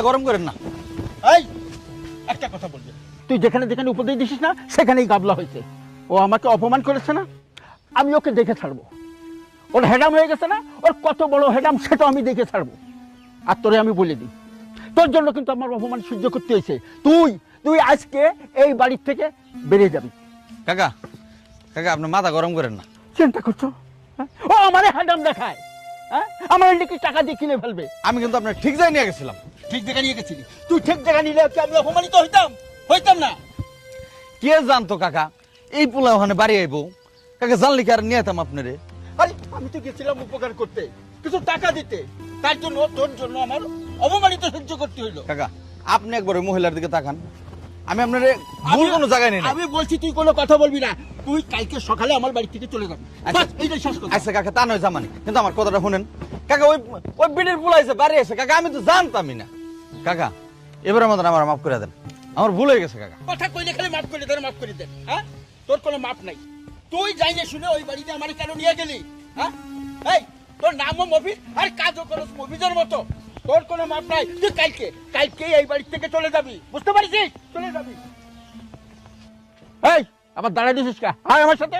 গরম করেন না। এই একটা কথা বলবি, তুই যেখানে যেখানে উপদেশ দিছিস না সেখানেই গাবলা হয়েছে। ও আমাকে অপমান করেছে না, আমি ওকে দেখে ছাড়বো। ওর হেডাম হয়ে গেছে না, ওর কত বড় হেডাম সেটা আমি দেখে ছাড়বো। আর তোরে আমি বলে দিই, তোর জন্য কিন্তু আমার অপমান সহ্য করতে হয়েছে। তুই তুই আজকে এই বাড়ির থেকে বেরিয়ে যাবি। কাকা কাকা আপনি মাথা গরম করেন না। চিন্তা করছো? হ্যাঁ? ও আমারে হেডাম দেখায়, হ্যাঁ আমার কি টাকা দিয়ে কিনে ফেলবে। আমি কিন্তু আপনার ঠিক জায়গায় নিয়ে গেছিলাম। ঠিক জায়গা নিয়ে গেছিলি? তুই ঠিক জায়গা নিলে কি আমি অপমানিত হইতাম না? কে জানতো কাকা এই পোলা ওখানে বাড়ি আইবো? কাকা জানলে কি আর নিয়ে যেতাম আপনারে? আরে আমি তো গেছিলাম উপকার করতে, কিছু টাকা দিতে, তার জন্য তোর জন্য আমার অপমানিত সহ্য করতে হইলো। কাকা আপনি একবার ওই মহিলার দিকে তাকান, আমি আপনারে ভুল কোনো জায়গায় নেই। আমি বলছি তুই কোনো কথা বলবি না, তুই কালকে সকালে আমার বাড়ি থেকে চলে যাবি। বাস এইটাই শেষ কথা। আচ্ছা কাকা তা নয় জামানি, কিন্তু আমার কথাটা শুনেন। কাকা ওই ওই বিড়ির পোলা এসে বাড়ি এসে কাকা আমি তো জানতামই না। কাকা এবার আমাদের আমার মাফ করে দেন, আমার ভুল হয়ে গেছে কাকা। কথা কইলে খালি মাফ করে দেন। হ্যাঁ তোর কোনো মাপ নাই। তুই যাইলে শুনে ওই বাড়িতে আমার কেন নিয়ে গেলি? হ্যাঁ এই তোর নামও মফিজ আর কাজও করস মফিজের মতো। তোর কোনো মাপ নাই। তুই কালকে এই বাড়ি থেকে চলে যাবি, বুঝতে পারছিস? চলে যাবি। এই আবার দাঁড়ায় দিছিস কা? আয় আমার সাথে।